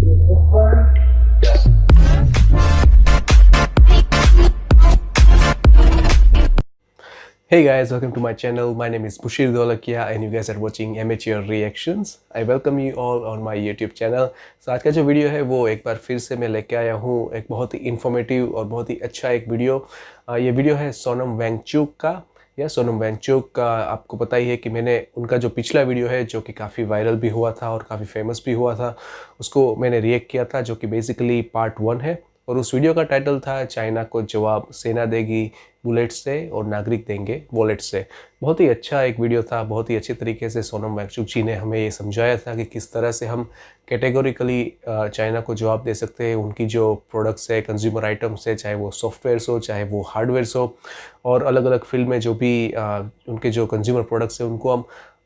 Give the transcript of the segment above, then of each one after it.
Hey guys, welcome to my channel. My name is Bushir Dolakia and you guys are watching Amateur Reactions. I welcome you all on my YouTube channel. So आज का जो video है वो एक बार फिर से मैं लेके आया हूँ एक बहुत ही इन्फॉर्मेटिव और बहुत ही अच्छा एक वीडियो। ये वीडियो है सोनम वांगचुक का। सोनम वांगचुक का आपको पता ही है कि मैंने उनका जो पिछला वीडियो है जो कि काफ़ी वायरल भी हुआ था और काफ़ी फेमस भी हुआ था, उसको मैंने रिएक्ट किया था, जो कि बेसिकली पार्ट 1 है। और उस वीडियो का टाइटल था चाइना को जवाब सेना देगी बुलेट से और नागरिक देंगे वॉलेट से। बहुत ही अच्छा एक वीडियो था। बहुत ही अच्छे तरीके से सोनम वांगचुक जी ने हमें ये समझाया था कि किस तरह से हम कैटेगोरिकली चाइना को जवाब दे सकते हैं। उनकी जो प्रोडक्ट्स है, कंज्यूमर आइटम्स है, चाहे वो सॉफ्टवेयर्स हो चाहे वो हार्डवेयर्स हो, और अलग अलग फील्ड में जो भी उनके जो कंज्यूमर प्रोडक्ट्स है उनको हम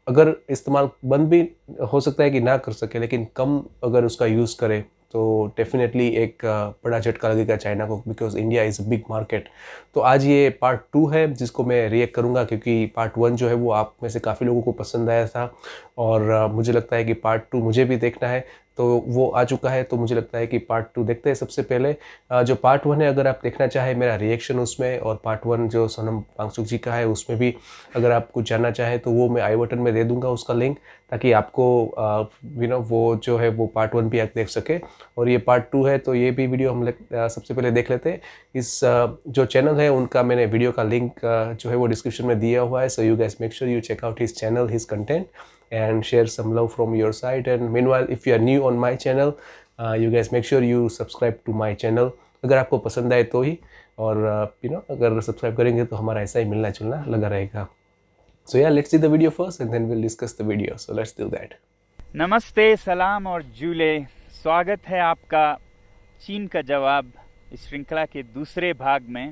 अगर इस्तेमाल बंद भी हो सकता है कि ना कर सके, लेकिन कम अगर उसका यूज़ करें तो डेफिनेटली एक बड़ा झटका लगेगा चाइना को, because India is a big market. तो आज ये पार्ट 2 है जिसको मैं रिएक्ट करूँगा, क्योंकि पार्ट 1 जो है वो आप में से काफ़ी लोगों को पसंद आया था और मुझे लगता है कि पार्ट 2 मुझे भी देखना है, तो वो आ चुका है। तो मुझे लगता है कि पार्ट 2 देखते हैं। सबसे पहले जो पार्ट 1 है अगर आप देखना चाहें मेरा रिएक्शन उसमें, और पार्ट 1 जो सोनम वांगचुक जी का है उसमें भी अगर आप कुछ जानना चाहें तो वो मैं आई बटन में दे दूंगा उसका लिंक, ताकि आपको वो जो है वो पार्ट 1 भी आप देख सके। और ये पार्ट 2 है तो ये भी वीडियो हम सबसे पहले देख लेते हैं। इस जो चैनल है उनका मैंने वीडियो का लिंक जो है वो डिस्क्रिप्शन में दिया हुआ है। So you guys make sure you check out his channel, his content, and share some love from your side. And meanwhile, if you are new on my channel, you guys make sure you subscribe to my channel अगर आपको पसंद आए तो ही, और अगर subscribe करेंगे तो हमारा ऐसा ही मिलना जुलना लगा रहेगा। So yeah, let's see the video first and then we'll discuss the video. So let's do that. नमस्ते, सलाम और जूले। स्वागत है आपका चीन का जवाब इस श्रृंखला के दूसरे भाग में।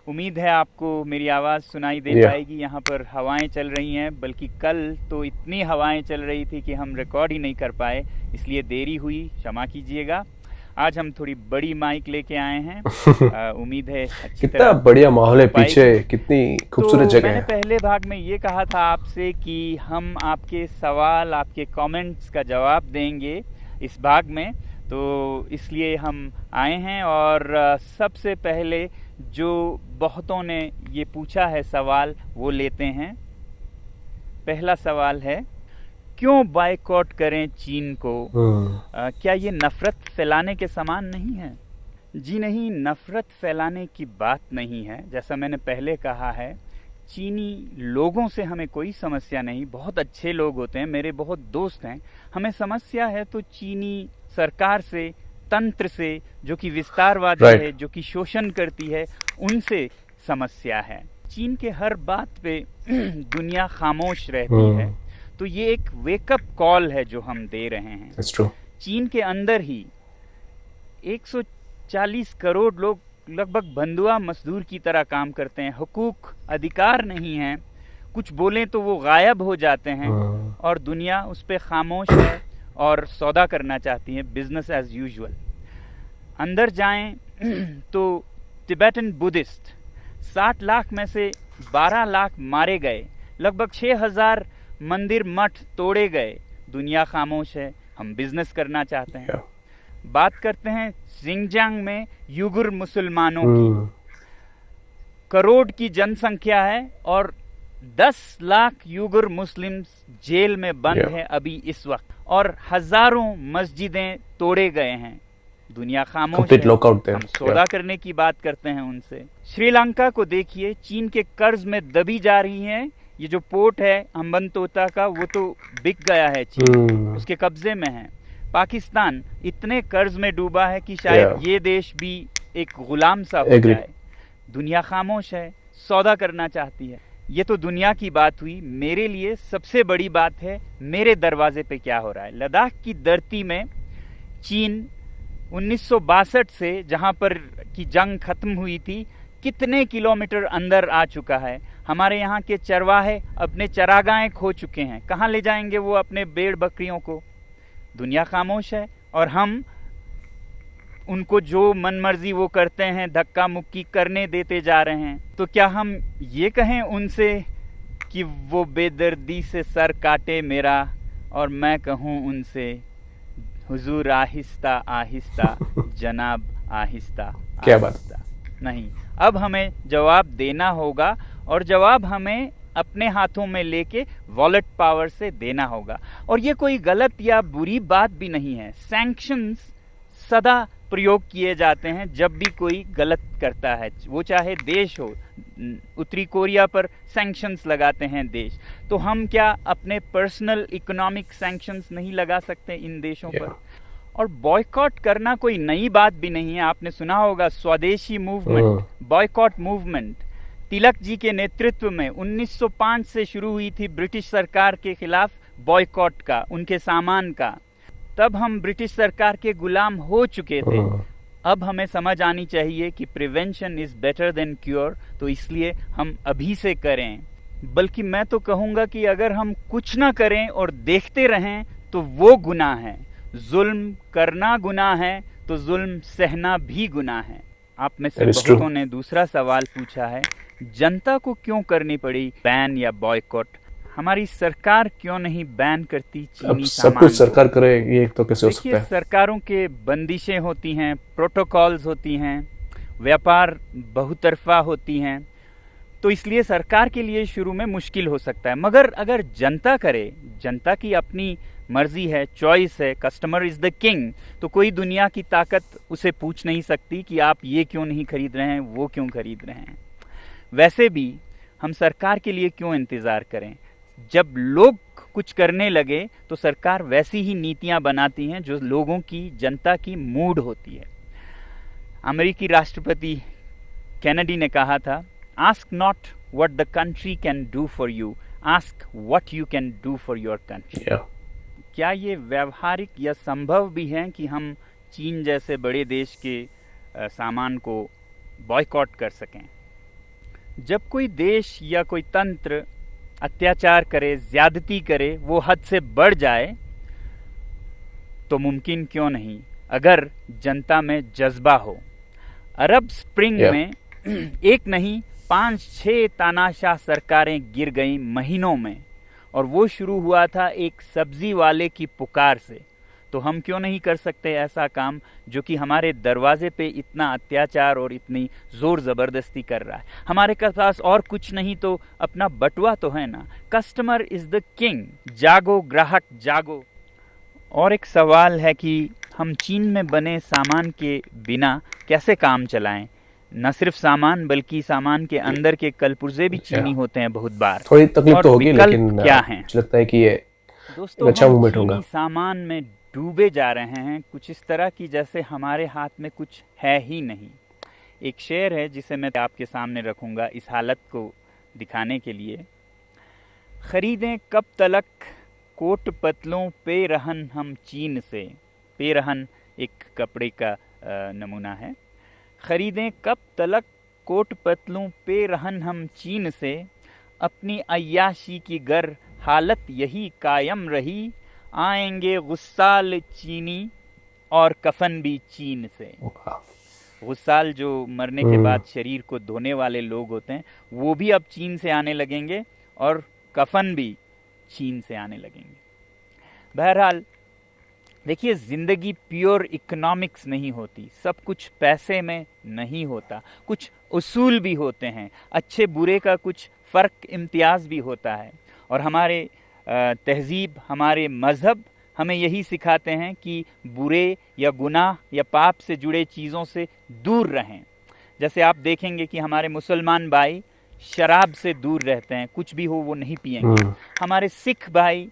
उम्मीद है आपको मेरी आवाज़ सुनाई दे पाएगी। यहाँ पर हवाएं चल रही हैं, बल्कि कल तो इतनी हवाएं चल रही थी कि हम रिकॉर्ड ही नहीं कर पाए, इसलिए देरी हुई, क्षमा कीजिएगा। आज हम थोड़ी बड़ी माइक लेके आए हैं। उम्मीद है अच्छी कितना बढ़िया माहौल है पीछे, कितनी खूबसूरत जगह है। मैंने पहले भाग में ये कहा था आपसे कि हम आपके सवाल, आपके कमेंट्स का जवाब देंगे इस भाग में, तो इसलिए हम आए हैं। और सबसे पहले जो बहुतों ने ये पूछा है सवाल वो लेते हैं। पहला सवाल है, क्यों बायकॉट करें चीन को? क्या ये नफरत फैलाने के समान नहीं है? जी नहीं, नफरत फैलाने की बात नहीं है। जैसा मैंने पहले कहा है, चीनी लोगों से हमें कोई समस्या नहीं, बहुत अच्छे लोग होते हैं, मेरे बहुत दोस्त हैं। हमें समस्या है तो चीनी सरकार से, तंत्र से, जो कि विस्तारवादी है, जो कि शोषण करती है, उनसे समस्या है। चीन के हर बात पे दुनिया खामोश रहती है, तो ये एक वेकअप कॉल है जो हम दे रहे हैं। चीन के अंदर ही 140 करोड़ लोग लगभग बंधुआ मजदूर की तरह काम करते हैं, हुकूक अधिकार नहीं है, कुछ बोलें तो वो गायब हो जाते हैं, और दुनिया उस पर खामोश है और सौदा करना चाहती है, बिजनेस एज यूजुअल। अंदर जाएं तो तिब्बतन बुद्धिस्ट 60 लाख में से 12 लाख मारे गए, लगभग 6000 मंदिर मठ तोड़े गए, दुनिया खामोश है, हम बिजनेस करना चाहते हैं। बात करते हैं सिंगजांग में युगुर मुसलमानों की। करोड़ की जनसंख्या है और 10 लाख युगुर मुस्लिम्स जेल में बंद है अभी इस वक्त, और हजारों मस्जिदें तोड़े गए हैं, दुनिया खामोश है। हम सौदा करने की बात करते हैं उनसे। श्रीलंका को देखिए, चीन के कर्ज में दबी जा रही है। ये जो पोर्ट है हम्बनतोटा का, वो तो बिक गया है, चीन उसके कब्जे में है। पाकिस्तान इतने कर्ज में डूबा है कि शायद ये देश भी एक गुलाम सा हो जाए। दुनिया खामोश है, सौदा करना चाहती है। ये तो दुनिया की बात हुई। मेरे लिए सबसे बड़ी बात है मेरे दरवाजे पे क्या हो रहा है। लद्दाख की धरती में चीन 1962 से, जहां पर की जंग खत्म हुई थी, कितने किलोमीटर अंदर आ चुका है। हमारे यहाँ के चरवाहे अपने चरागाहें खो चुके हैं, कहाँ ले जाएंगे वो अपने भेड़ बकरियों को? दुनिया खामोश है और हम उनको जो मनमर्जी वो करते हैं, धक्का मुक्की करने देते जा रहे हैं। तो क्या हम ये कहें उनसे कि वो बेदर्दी से सर काटे मेरा, और मैं कहूँ उनसे हुजूर आहिस्ता आहिस्ता, जनाब आहिस्ता क्या बात। आहिस्ता। नहीं, अब हमें जवाब देना होगा, और जवाब हमें अपने हाथों में लेके वॉलेट पावर से देना होगा। और ये कोई गलत या बुरी बात भी नहीं है। सैंक्शंस सदा प्रयोग किए जाते हैं जब भी कोई गलत करता है, वो चाहे देश हो। उत्तरी कोरिया पर सैंक्शंस लगाते हैं देश, तो हम क्या अपने पर्सनल इकोनॉमिक सैंक्शंस नहीं लगा सकते इन देशों पर? और बॉयकॉट करना कोई नई बात भी नहीं है। आपने सुना होगा स्वदेशी movement, boycott movement Tilak ji के नेतृत्व में 1905 से शुरू हुई थी ब्रिटिश सरकार के खिलाफ बॉयकॉट का, उनके सामान का। तब हम ब्रिटिश सरकार के गुलाम हो चुके थे। अब हमें समझ आनी चाहिए कि prevention is better than cure, तो इसलिए हम अभी से करें। बल्कि मैं तो कहूँगा कि अगर हम कुछ ना करें और देखते रहें तो वो गुनाह है। जुल्म करना गुनाह है तो जुल्म सहना भी गुनाह है। आप में से बहुतों ने दूसरा सवाल पूछा है, जनता को क्यों करनी पड़ी बैन या बॉयकॉट? हमारी सरकार क्यों नहीं बैन करती चीनी सामान? सब कुछ सरकार करे, ये तो कैसे हो सकता है? सरकारों के बंदिशें होती हैं, प्रोटोकॉल्स होती हैं, व्यापार बहुतरफा होती हैं, तो इसलिए सरकार के लिए शुरू में मुश्किल हो सकता है। मगर अगर जनता करे, जनता की अपनी मर्जी है, चॉइस है, कस्टमर इज द किंग, तो कोई दुनिया की ताकत उसे पूछ नहीं सकती कि आप ये क्यों नहीं खरीद रहे हैं, वो क्यों खरीद रहे हैं। वैसे भी हम सरकार के लिए क्यों इंतजार करें? जब लोग कुछ करने लगे तो सरकार वैसी ही नीतियां बनाती हैं जो लोगों की, जनता की मूड होती है। अमेरिकी राष्ट्रपति कैनेडी ने कहा था, ask not what the country can do for you, ask what you can do for your country. क्या ये व्यवहारिक या संभव भी है कि हम चीन जैसे बड़े देश के सामान को बॉयकॉट कर सकें? जब कोई देश या कोई तंत्र अत्याचार करे, ज्यादती करे, वो हद से बढ़ जाए, तो मुमकिन क्यों नहीं अगर जनता में जज्बा हो। अरब स्प्रिंग में एक नहीं 5-6 तानाशाह सरकारें गिर गईं महीनों में, और वो शुरू हुआ था एक सब्जी वाले की पुकार से। तो हम क्यों नहीं कर सकते ऐसा काम जो कि हमारे दरवाजे पे इतना अत्याचार और इतनी जोर जबरदस्ती कर रहा है? हमारे पास और कुछ नहीं तो अपना बटुआ तो है ना। कस्टमर इज द किंग, जागो ग्राहक जागो। और एक सवाल है कि हम चीन में बने सामान के बिना कैसे काम चलाएं? न सिर्फ सामान बल्कि सामान के अंदर के कलपुर्जे भी चीनी होते हैं बहुत बार। थोड़ी तकलीफ तो होगी, लेकिन क्या है? लगता है कि ये दोस्तों अच्छा मूवमेंट होगा। सामान में डूबे जा रहे हैं, कुछ इस तरह की जैसे हमारे हाथ में कुछ है ही नहीं। एक शेर है जिसे मैं आपके सामने रखूंगा इस हालत को दिखाने के लिए। खरीदें कब तलक कोट पतलों पे रहन हम चीन से। पे रहन एक कपड़े का नमूना है। खरीदें कब तलक कोट पतलों पे रहन हम चीन से, अपनी अय्याशी की गर हालत यही कायम रही, आएंगे गुस्साल चीनी और कफन भी चीन से। गुस्साल जो मरने के बाद शरीर को धोने वाले लोग होते हैं, वो भी अब चीन से आने लगेंगे और कफन भी चीन से आने लगेंगे। बहरहाल देखिए, जिंदगी प्योर इकोनॉमिक्स नहीं होती, सब कुछ पैसे में नहीं होता, कुछ उसूल भी होते हैं, अच्छे बुरे का कुछ फ़र्क इम्तियाज़ भी होता है। और हमारे तहजीब, हमारे मज़हब हमें यही सिखाते हैं कि बुरे या गुनाह या पाप से जुड़े चीज़ों से दूर रहें। जैसे आप देखेंगे कि हमारे मुसलमान भाई शराब से दूर रहते हैं, कुछ भी हो वो नहीं पिएंगे। हमारे सिख भाई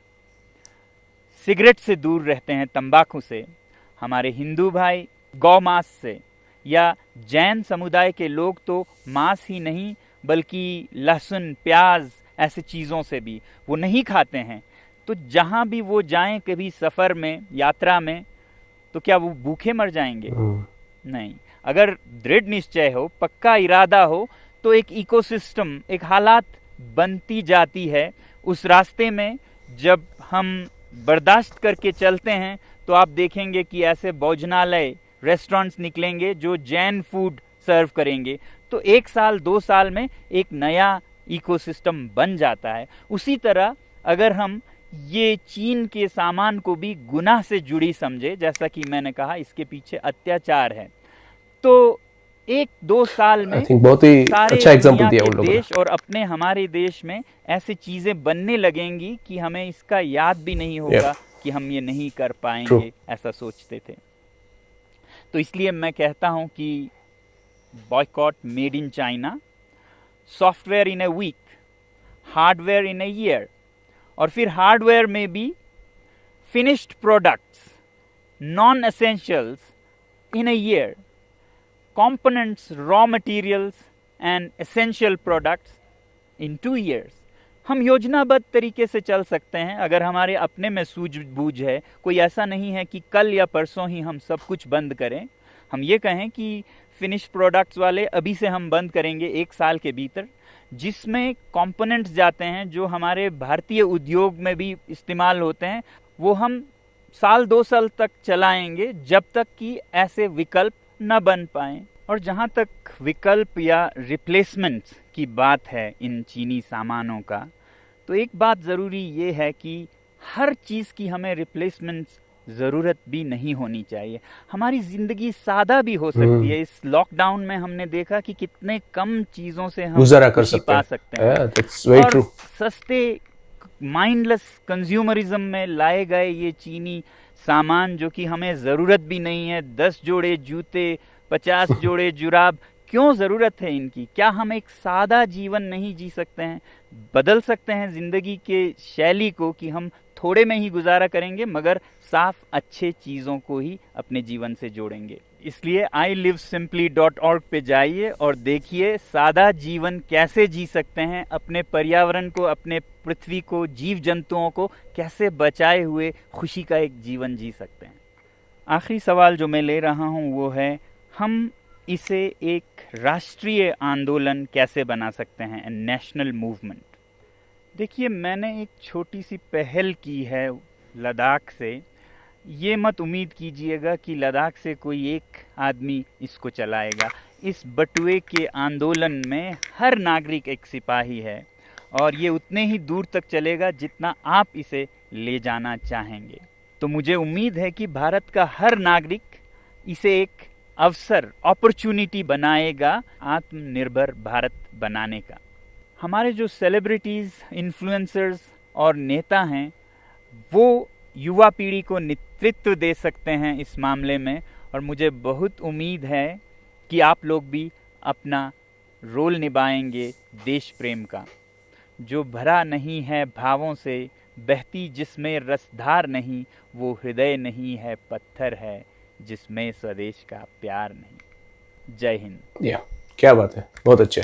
सिगरेट से दूर रहते हैं, तंबाकू से। हमारे हिंदू भाई गौ मांस से, या जैन समुदाय के लोग तो मांस ही नहीं बल्कि लहसुन, प्याज ऐसे चीज़ों से भी वो नहीं खाते हैं। तो जहाँ भी वो जाएं कभी सफ़र में, यात्रा में, तो क्या वो भूखे मर जाएंगे? नहीं। अगर दृढ़ निश्चय हो, पक्का इरादा हो, तो एक इकोसिस्टम, एक हालात बनती जाती है उस रास्ते में। जब हम बर्दाश्त करके चलते हैं तो आप देखेंगे कि ऐसे भोजनालय, रेस्टोरेंट्स निकलेंगे जो जैन फूड सर्व करेंगे। तो 1 साल 2 साल में एक नया इकोसिस्टम बन जाता है। उसी तरह अगर हम ये चीन के सामान को भी गुनाह से जुड़ी समझे। जैसा कि मैंने कहा, इसके पीछे अत्याचार है। तो 1-2 साल में बहुत ही सारे अच्छा एग्जांपल दुनिया दिया के उन लोगों ने। देश और अपने हमारे देश में ऐसी चीजें बनने लगेंगी कि हमें इसका याद भी नहीं होगा कि हम ये नहीं कर पाएंगे, ऐसा सोचते थे। तो इसलिए मैं कहता हूं कि boycott made in China, software in a week, hardware in a year, और फिर हार्डवेयर में भी finished products, non essentials in a year, components, raw materials and essential products in 2 years। हम योजनाबद्ध तरीके से चल सकते हैं अगर हमारे अपने में सूझबूझ है। कोई ऐसा नहीं है कि कल या परसों ही हम सब कुछ बंद करें। हम ये कहें कि फिनिश प्रोडक्ट्स वाले अभी से हम बंद करेंगे 1 साल के भीतर, जिसमें कंपोनेंट्स जाते हैं जो हमारे भारतीय उद्योग में भी इस्तेमाल होते हैं, वो हम 1-2 साल तक चलाएंगे जब तक कि ऐसे विकल्प न बन पाए। और जहाँ तक विकल्प या रिप्लेसमेंट्स की बात है इन चीनी सामानों का, तो एक बात ज़रूरी ये है कि हर चीज़ की हमें रिप्लेसमेंट्स ज़रूरत भी नहीं होनी चाहिए। हमारी ज़िंदगी सादा भी हो सकती है। इस लॉकडाउन में हमने देखा कि कितने कम चीज़ों से हम गुजारा कर पा सकते हैं। That's very और true। सस्ते माइंडलेस कंज्यूमरिज्म में लाए गए ये चीनी सामान जो कि हमें ज़रूरत भी नहीं है, 10 जोड़े जूते, 50 जोड़े जुराब, क्यों ज़रूरत है इनकी? क्या हम एक सादा जीवन नहीं जी सकते हैं? बदल सकते हैं ज़िंदगी के शैली को कि हम थोड़े में ही गुजारा करेंगे मगर साफ अच्छे चीज़ों को ही अपने जीवन से जोड़ेंगे। इसलिए ilivesimply.org पे जाइए और देखिए सादा जीवन कैसे जी सकते हैं, अपने पर्यावरण को, अपने पृथ्वी को, जीव जंतुओं को कैसे बचाए हुए खुशी का एक जीवन जी सकते हैं। आखिरी सवाल जो मैं ले रहा हूँ वो है, हम इसे एक राष्ट्रीय आंदोलन कैसे बना सकते हैं, नेशनल मूवमेंट। देखिए, मैंने एक छोटी सी पहल की है लद्दाख से। ये मत उम्मीद कीजिएगा कि लद्दाख से कोई एक आदमी इसको चलाएगा। इस बटुए के आंदोलन में हर नागरिक एक सिपाही है और ये उतने ही दूर तक चलेगा जितना आप इसे ले जाना चाहेंगे। तो मुझे उम्मीद है कि भारत का हर नागरिक इसे एक अवसर, अपॉर्चुनिटी बनाएगा आत्मनिर्भर भारत बनाने का। हमारे जो सेलिब्रिटीज़, इन्फ्लुएंसर्स और नेता हैं, वो युवा पीढ़ी को नेतृत्व दे सकते हैं इस मामले में, और मुझे बहुत उम्मीद है कि आप लोग भी अपना रोल निभाएंगे देश प्रेम का, जो भरा नहीं है भावों से, बहती जिसमें रसधार नहीं, वो हृदय नहीं है पत्थर है, जिसमें स्वदेश का प्यार नहीं। जय हिंद। क्या बात है, बहुत अच्छा।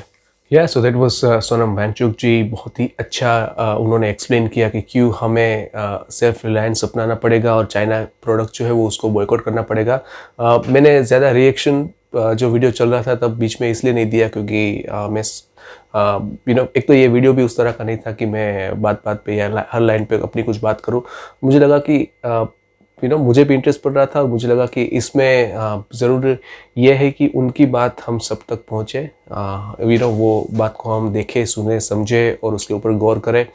So that was Sonam Wangchuk ji. बहुत ही अच्छा उन्होंने एक्सप्लेन किया कि क्यों हमें सेल्फ रिलायंस अपनाना पड़ेगा और चाइना प्रोडक्ट जो है वो उसको बॉयकॉट करना पड़ेगा। मैंने ज़्यादा रिएक्शन जो वीडियो चल रहा था तब बीच में इसलिए नहीं दिया क्योंकि मैं एक तो ये वीडियो भी उस तरह का नहीं था कि मैं बात बात पे या हर लाइन पे अपनी कुछ बात करूँ। मुझे लगा कि मुझे भी इंटरेस्ट पड़ रहा था और मुझे लगा कि इसमें ज़रूर यह है कि उनकी बात हम सब तक पहुँचे, वो बात को हम देखें, सुने, समझे और उसके ऊपर गौर करें।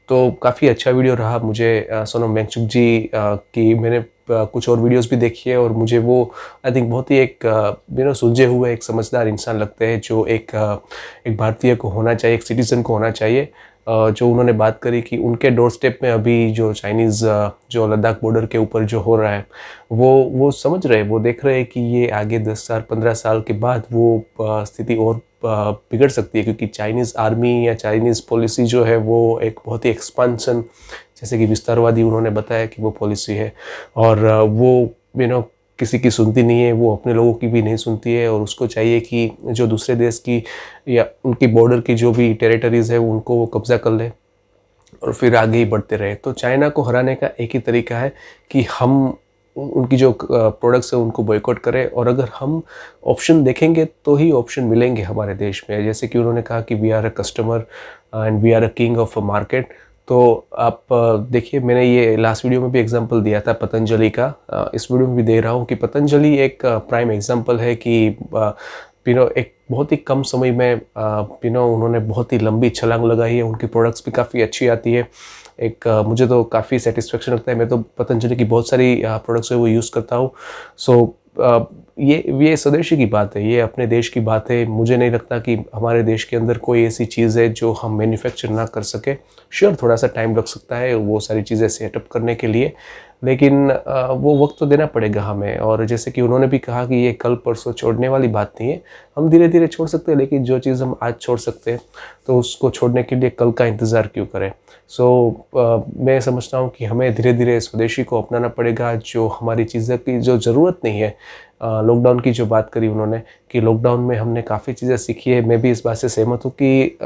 तो काफ़ी अच्छा वीडियो रहा। मुझे सोनम वांगचुक जी की मैंने कुछ और वीडियोस भी देखी है और मुझे वो आई थिंक बहुत ही एक सुलझे हुए, एक समझदार इंसान लगते हैं, जो एक भारतीय को होना चाहिए, एक सिटीज़न को होना चाहिए। जो उन्होंने बात करी कि उनके डोर स्टेप में अभी जो चाइनीज़ जो लद्दाख बॉर्डर के ऊपर जो हो रहा है वो समझ रहे, वो देख रहे हैं कि ये आगे 10 साल 15 साल के बाद वो स्थिति और बिगड़ सकती है, क्योंकि चाइनीज़ आर्मी या चाइनीज़ पॉलिसी जो है वो एक बहुत ही एक्सपांसन, जैसे कि विस्तारवादी उन्होंने बताया कि वो पॉलिसी है और वो किसी की सुनती नहीं है, वो अपने लोगों की भी नहीं सुनती है और उसको चाहिए कि जो दूसरे देश की या उनकी बॉर्डर की जो भी टेरिटरीज़ है उनको वो कब्ज़ा कर ले और फिर आगे ही बढ़ते रहे। तो चाइना को हराने का एक ही तरीका है कि हम उनकी जो प्रोडक्ट्स है उनको बॉयकॉट करें, और अगर हम ऑप्शन देखेंगे तो ही ऑप्शन मिलेंगे हमारे देश में। जैसे कि उन्होंने कहा कि we are a customer and we are a king of a market. तो आप देखिए, मैंने ये लास्ट वीडियो में भी एग्जांपल दिया था पतंजलि का, इस वीडियो में भी दे रहा हूँ कि पतंजलि एक प्राइम एग्जांपल है कि एक बहुत ही कम समय में उन्होंने बहुत ही लंबी छलांग लगाई है, उनकी प्रोडक्ट्स भी काफ़ी अच्छी आती है मुझे तो काफ़ी सेटिस्फेक्शन लगता है। मैं तो पतंजलि की बहुत सारी प्रोडक्ट्स है वो यूज़ करता हूँ। सो ये स्वदेशी की बात है, ये अपने देश की बात है। मुझे नहीं लगता कि हमारे देश के अंदर कोई ऐसी चीज़ है जो हम मैन्युफैक्चर ना कर सके। श्योर थोड़ा सा टाइम लग सकता है वो सारी चीज़ें सेटअप करने के लिए, लेकिन वो वक्त तो देना पड़ेगा हमें। और जैसे कि उन्होंने भी कहा कि ये कल परसों छोड़ने वाली बात नहीं है, हम धीरे धीरे छोड़ सकते हैं, लेकिन जो चीज़ हम आज छोड़ सकते हैं तो उसको छोड़ने के लिए कल का इंतज़ार क्यों करें। मैं समझता हूँ कि हमें धीरे धीरे स्वदेशी को अपनाना पड़ेगा। जो हमारी चीज़ें की जो ज़रूरत नहीं है, लॉकडाउन की जो बात करी उन्होंने कि लॉकडाउन में हमने काफ़ी चीज़ें सीखी है, मैं भी इस बात से सहमत हूँ कि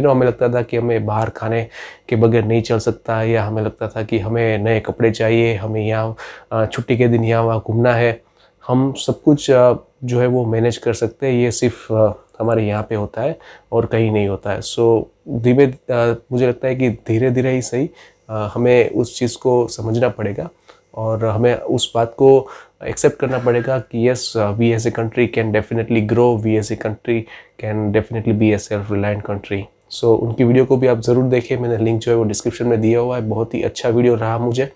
हमें लगता था कि हमें बाहर खाने के बगैर नहीं चल सकता, या हमें लगता था कि हमें नए कपड़े चाहिए, हमें यहाँ छुट्टी के दिन यहाँ वहाँ घूमना है। हम सब कुछ जो है वो मैनेज कर सकते हैं, ये सिर्फ हमारे यहाँ पे होता है और कहीं नहीं होता है। मुझे लगता है कि धीरे धीरे ही सही हमें उस चीज़ को समझना पड़ेगा और हमें उस बात को एक्सेप्ट करना पड़ेगा कि yes, we as a country can definitely grow, we as a country can definitely be a self reliant country. उनकी वीडियो को भी आप ज़रूर देखें, मैंने लिंक जो है वो डिस्क्रिप्शन में दिया हुआ है। बहुत ही अच्छा वीडियो रहा, मुझे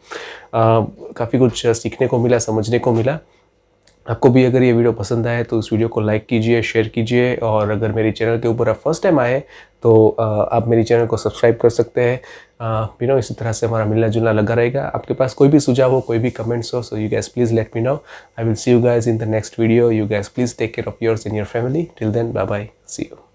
काफ़ी कुछ सीखने को मिला, समझने को मिला। आपको भी अगर ये वीडियो पसंद आए तो इस वीडियो को लाइक कीजिए, शेयर कीजिए, और अगर मेरे चैनल के ऊपर आप फर्स्ट टाइम आए तो आप मेरे चैनल को सब्सक्राइब कर सकते हैं। इसी तरह से हमारा मिलना जुलना लगा रहेगा। आपके पास कोई भी सुझाव हो, कोई भी कमेंट्स हो, so you guys please let me know. I will see you guys in the next video. You guys please take care of yours and your family. Till then, bye bye, see you.